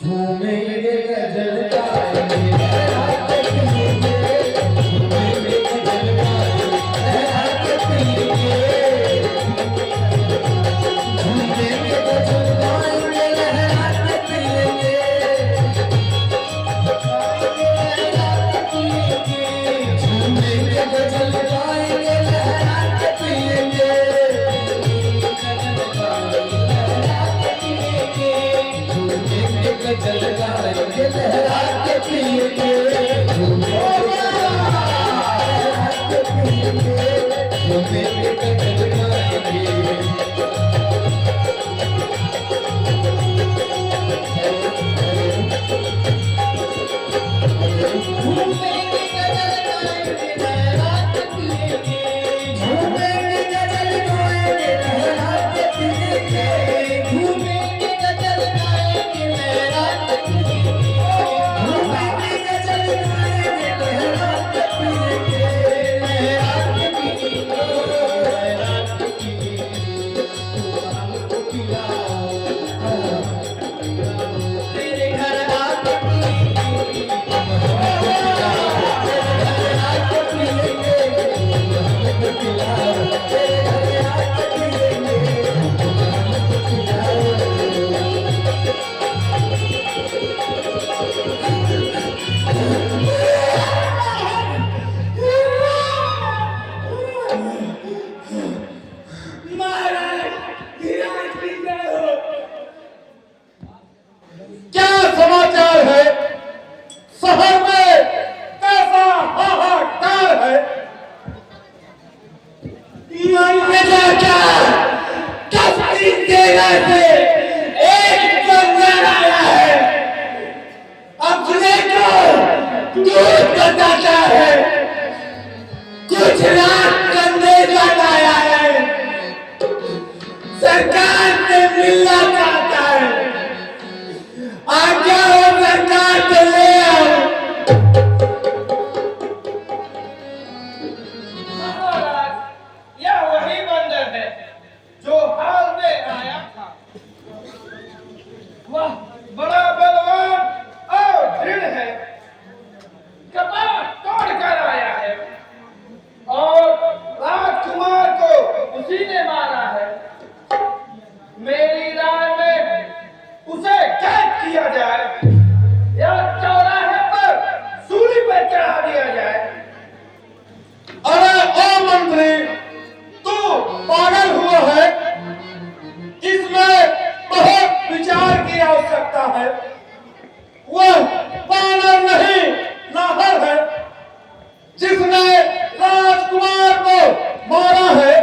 झूमेंगे गजल गाएंगे लहराते पिएंगे, झूमेंगे गजल गाएंगे लहराते पिएंगे, झूमेंगे गजल गाएंगे लहराते पिएंगे, झूमेंगे गजल गाएंगे लहराते पिएंगे, गजल गाएंगे लहराते पिएंगे, लहराते पिएंगे, झूमेंगे गजल गाएंगे। सरकार से मिलना चाहता है, आज्ञा हो सरकार से ले आओ। महाराज, यह वही बंदर है जो हाल में आया था। वह बड़ा बलवान और दृढ़ है, कपाट तोड़ कर आया है और राजकुमार को उसी ने मारा है। मेरी राय में उसे कैद किया जाए या चौराहे पर सूली पर चढ़ा दिया जाए। अरे ओ मंत्री, तू पागल हुआ है? इसमें बहुत विचार की आवश्यकता है। वह बानर नहीं, नाहर है जिसने राजकुमार को मारा है।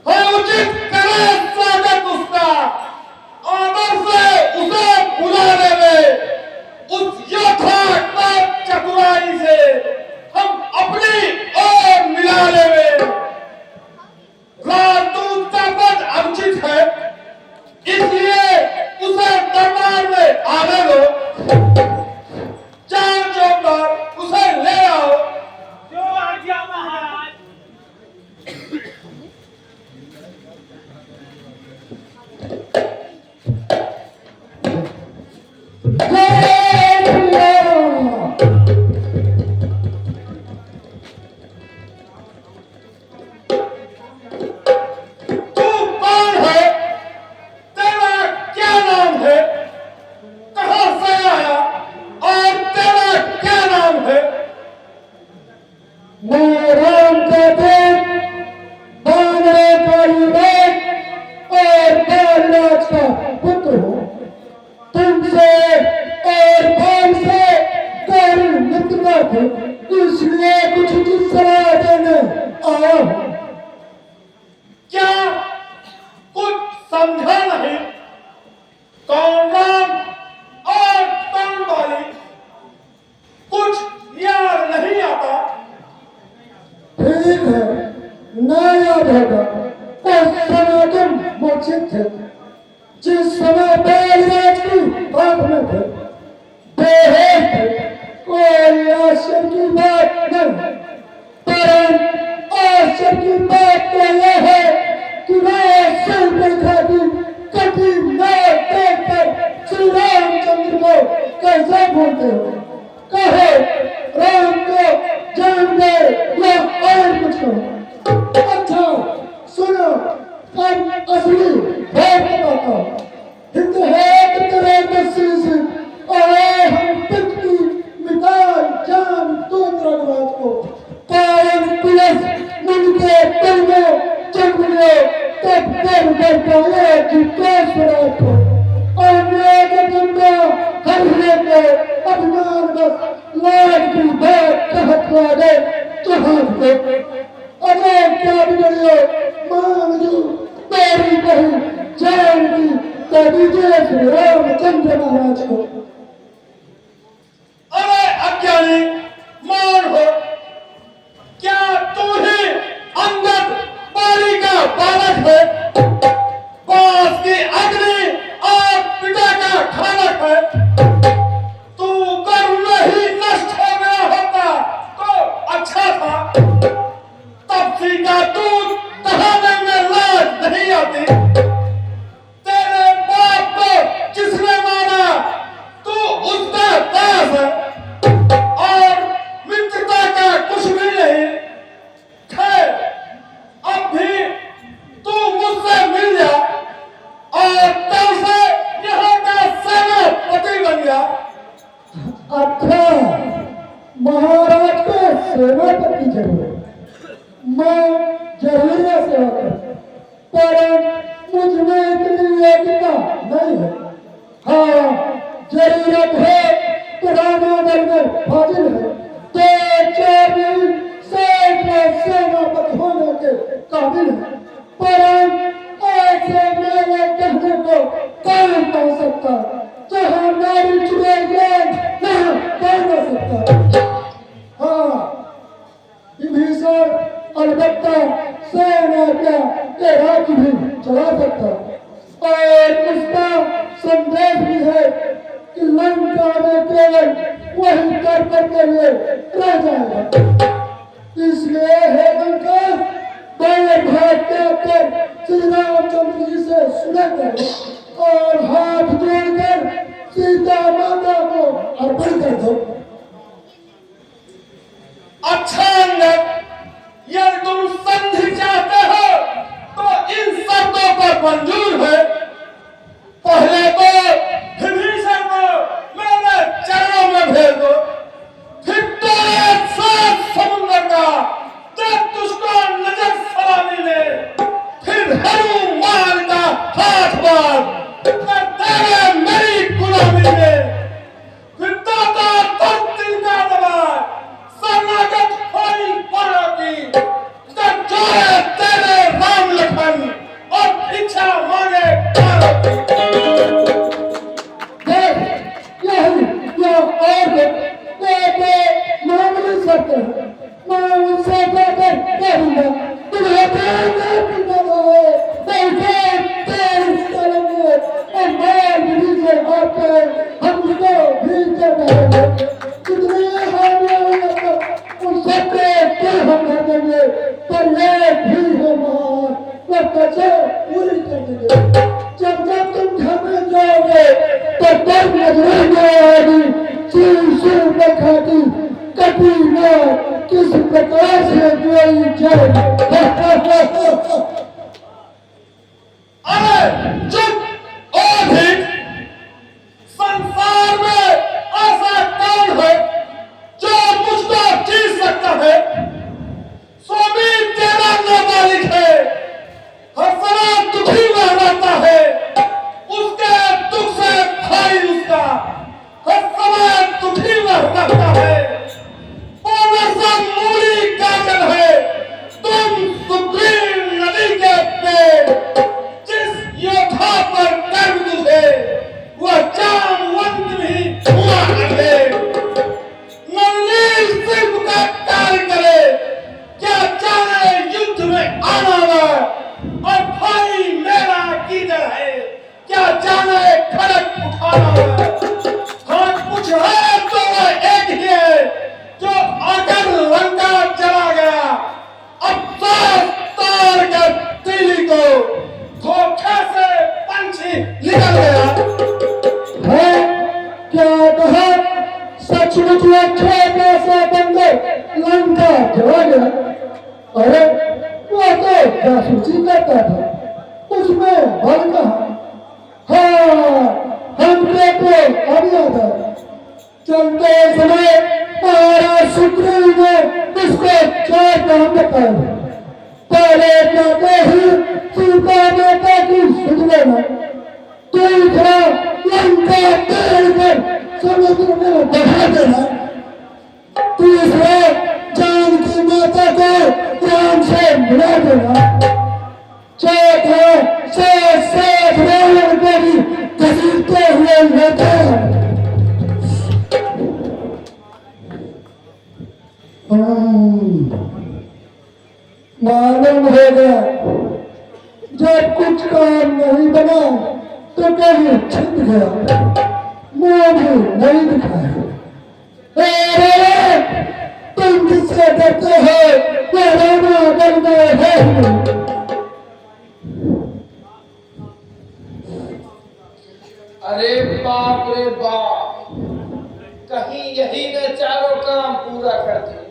उचित करे स्वागत उसका, आदर से उसे बुलाने में, उस यथार्थ चतुराई से हम अपनी ओर मिलाने में। राजदूत का पद अनुचित है, इसलिए उसे दरबार में आने दो। चार चौपर उसे ले आओ। जो आज्ञा महाराज। तू कौन है? तेरा क्या नाम है? कहां से आया और तेरा क्या नाम है? मैं राम का बेट, बांगड़े का युवक और बालराज का पुत्र हूँ। तुमसे और भाई से कोई मित्रता थी, इसलिए कुछ सलाह देने आया हूँ। क्या कुछ समझा नहीं? कौन राम और कौन बाली? कुछ याद नहीं आता? ठीक है, ना याद होगा। उस समय तुम मूर्छित थे, जिस समय बालराज की बात में थे, बेहोश थे। कोई आश्चर्य की बात नहीं, परंतु आश्चर्य की बात तो यह है कि वह सिर पे खाती कटी न को आ गए तो हाथ दो। अरे क्या बिगड़ियो मांगू तेरी बहू जानकी तो दीजिए श्री रामचंद्र महाराज को। अरे अज्ञानी मौन हो, क्या तू ही अंगद बाली का बालक है? बांस की अग्नि और पिता का खानक है। तू कर्म में ही नष्ट हो गया होता तो अच्छा था। तब का दूध दहाने में लाज नहीं आती। तेरे बाप को किसने मारा? तू उसका दास है और मित्रता का कुछ भी नहीं। खैर, अब भी तू मुझसे मिल जा और तब से यहाँ का सेनापति बन जा। अच्छा, महाराज को सेनापति जरूर, मैं जरूर सेवा करूं, पर मुझ में इतनी योग्यता नहीं है। हाँ, जरूरत है तो रामादल में हाजिर है तो चौबीस सेनापति होने के काबिल है, पर ऐसे मेरे कहने को कौन कह सकता? जहाँ मेरी चुड़ैल वहाँ कौन रह सकता? हाँ, विभीषण अलबत्ता सेना के राज्य भी चला सकता और उसका संदेश भी है कि लंका में केवल वही कर के लिए रह जाएगा। इसलिए हे लंका बड़े भाग कर श्री रामचंद्र जी से सुने करो और हाथ जोड़कर सीता माता को अर्पण कर दो। अच्छा अंगद, यदि तुम संधि चाहते हो तो इन शर्तों पर मंजूर है। पहले तो विभीषण को मेरे चरणों में भेज दो, फिर तेरे सात समुद्र का जब तुझको नजर सलामी ले, फिर हनुमान का हाथ बांध तेरे मेरी गुलामी में, फिर दाता धरती का दबाए शरणागत होई परो की, तब जोड़े तेरे राम लखन और भिक्षा मांगे पारो की। यह और मामूली शर्त है, मैं उनसे जाकर कहूँगा तुम्हें पिता है पैसे तेरे चलेंगे और मैं विधि से आकर हमको भी चढ़ाएंगे। कितनी हानियाँ होंगे उन सबके क्या हम कर देंगे, पर ये भी है महान वह कैसे पूरी कर देंगे। जब जब तुम घर में जाओगे तो तब नजर में आएगी शिव पर खाती कटी न किस प्रकार से जोई जाए। अरे चुप और भी, संसार में ऐसा कौन है जो मुझको जीत सकता है? स्वामी तेरा नाबालिग है, हर समय दुखी वह रहता है, उसके दुख से भाई उसका हर समय दुखी वह रहता है। मूली गाजर है, तुम सुग्रीव नदी के पेड़, जिस योद्धा पर गर्व तुझे वह जामवंत भी हुआ है। नवनील शिल्प का कार्य करे, क्या जाने युद्ध में आना और भाई मेरा कीदर है, क्या जाने खड़क उठाना। हाँ कुछ है तो वह एक ही है जो आकर लंका चला गया, अब सात तार के तीली को धोखे से पंछी निकल गया। है क्या कहा? सचमुच अच्छे से बंदे लंका चला गया? अरे वह तो जासूसी करता था, उसमें बल कहा? हाँ, हमने तो अब याद है, चलते समय महाराज सुग्रीव ने उसको चार काम बताए। पहले कहते ही सीता माता की सुध लेना, दूसरा लंका तोड़ कर समुद्र में बहा देना, तीसरा मिला देना। चौथ है से रोल मेरी घसीटते हुए लेते हैं। मालूम हो गया जब कुछ काम नहीं बना तो कहीं छिप गया, मुंह भी नहीं दिखाया। अरे तुम किससे डरते हो? ये रोना डरना है। अरे बाप रे बाप, कहीं यही ने चारों काम पूरा कर दिए।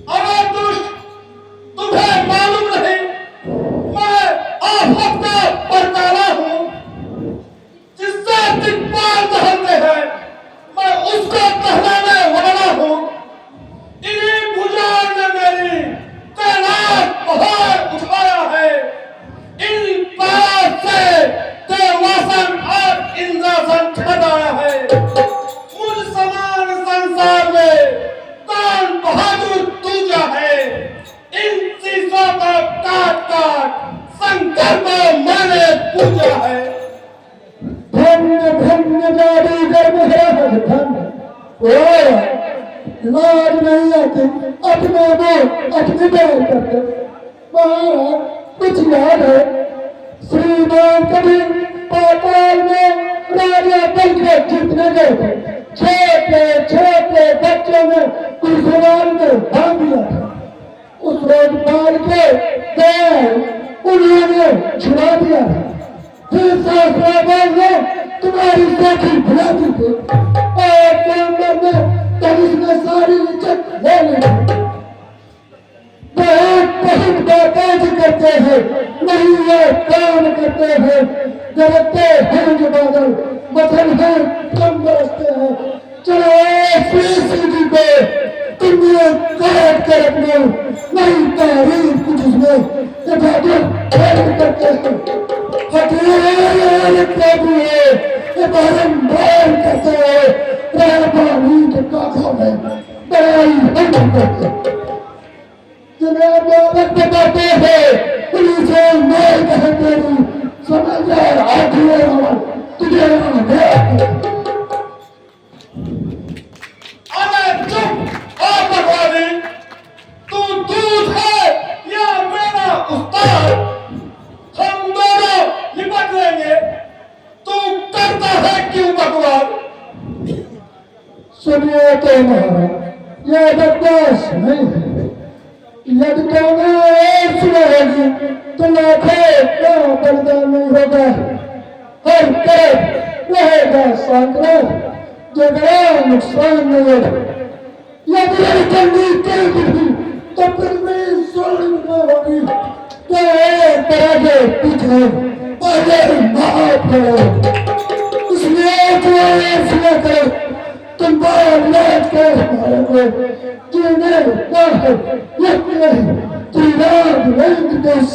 अरे दुष्ट, तुम्हें मालूम नहीं मैं आफत का परकाला हूँ, जिससे दिक्पाल टहलते हैं मैं उसको टहलाने वाला हूँ। इन्हीं बुजुर्ग ने मेरी कैलाश पहाड़ उठाया है। इन पैरों से देवासन और इंद्रासन खदाया है। मुझ समान संसार में कौन बहादुर दूजा है? इन चीजों को काट काट शंकर को मैंने पूजा है। धन्य धन्य जादूगर महाराज धन्य। लाज नहीं आती अपने को अपनी बैल करते। महाराज कुछ याद है? श्रीमान कभी पाताल में राजा बन के जीतने गए थे। छोटे छोटे बच्चों ने कुशवाल में भाग दिया था। उस रोज मार के गए उन्होंने छुड़ा दिया था। फिर शास्त्राबाद ने तुम्हारी साथी भुला दी थी और कैंबर में तनिष ने सारी इज्जत ले ली थी। बहुत बातें करते हैं, नहीं ये काम करते हैं। डरते हैं जो बादल मथन है कम बरसते हैं। चलो जी को तुमने काट कर अपने नहीं तारीफ कुछ उसमें करते हैं। हथियार प्रभु है ये बारंबार करते हैं। रानी के काखों में बड़ाई हम करते जिन्हें बालक बताते हैं पुलिसे मैं कहते हूँ समझ जाए आखिर तुझे अरे चुप और बकवादी, तू दूध है या मेरा उस्ताद? हम दोनों निपट लेंगे। तू करता है क्यों बकवाद? सुनिए तो महाराज यह बकवास नहीं है। यदि कहना और सुनेगी तो लाखों का बलिदान नहीं होगा। हर तरफ रहेगा संग्राम, झगड़ा नुकसान नहीं होगा। यदि ठंडी तेज तो फिर भी स्वर्ण में होगी। तो एक पराजय पीछे और माफ करो। इसलिए जो ऐसा करो तुम बार कर हमारे को जीने का है यज्ञ त्रिराग रंग देश।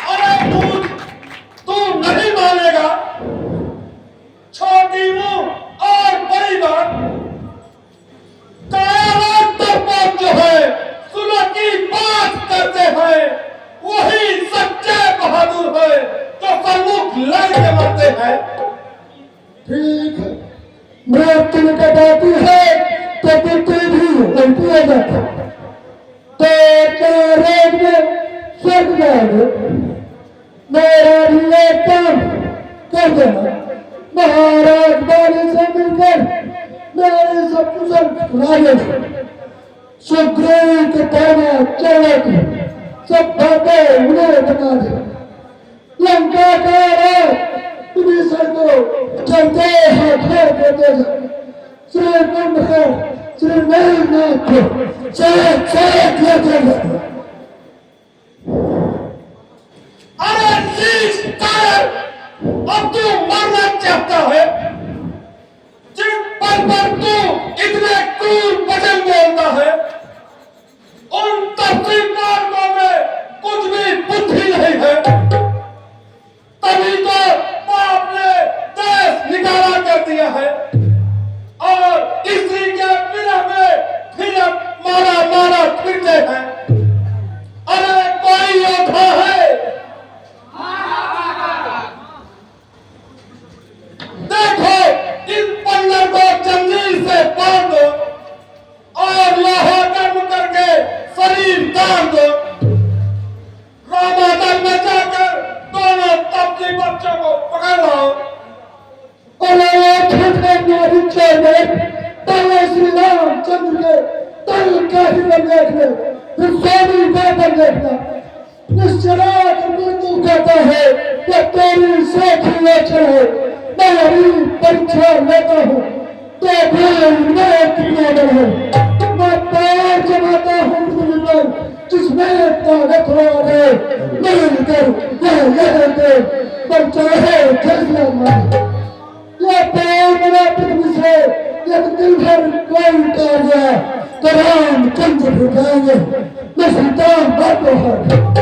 अरे तू नहीं मानेगा। छोटी मुंह और बड़ी बात। कायरात तरफ जो है सुलह की बात करते हैं वही सच्चे बहादुर है जो सम्मुख लड़ के मरते हैं। ठीक है मृत्यु कटाती है तो पितृ भी उल्टी हो जाता। तो क्या रेत में स्वर्ग जाओगे? मेरा भी एक काम कर देना। महाराज बाली से मिलकर मेरे सब कुशल राजे सुग्रीव के कहना चलने की सब बातें उन्हें बता दे। लंका का राज विभीषण को चलते हाथों देते श्री कुंभ को श्री मेघनाथ को साथ लेते जाते। अरे शीश कायर, अब तू मरना चाहता है? जिन पल पर तू इतने क्रूर वचन बोलता है उन तफसील मार्गों में कुछ भी बुद्धि नहीं है। तभी तो बाप ने देश निकाला कर दिया है और इसी के बिना निश्चरात मृत्यु कहता है कि तेरी साथी लक्षण है। मैं अभी परीक्षा लेता हूँ तो भी मैं कितना बड़ा हूँ। मैं पैर जमाता हूँ पृथ्वी पर जिसमें ताकत हो गए मिलकर यह दे पर चाहे जैसा मन ये पैर मेरा पृथ्वी से एक दिल भर कोई उतार गया तो राम चंद्र उठाएंगे मैं सुल्तान बातो है।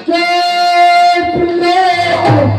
जय श्री राम।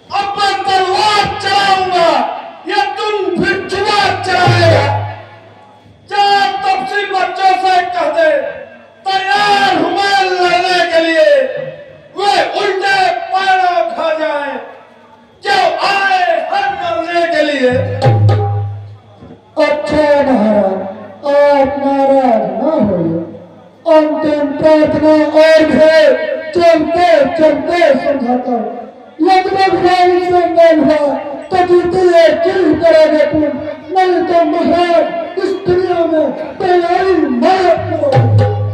अपन तलवार चलाऊंगा या तुम फिर चुरा चलते चलते समझाता हूँ लगभग रानी से मेल हुआ तो जीती है क्यों करोगे तुम नहीं तो महाराज इस दुनिया में तैयारी मार करो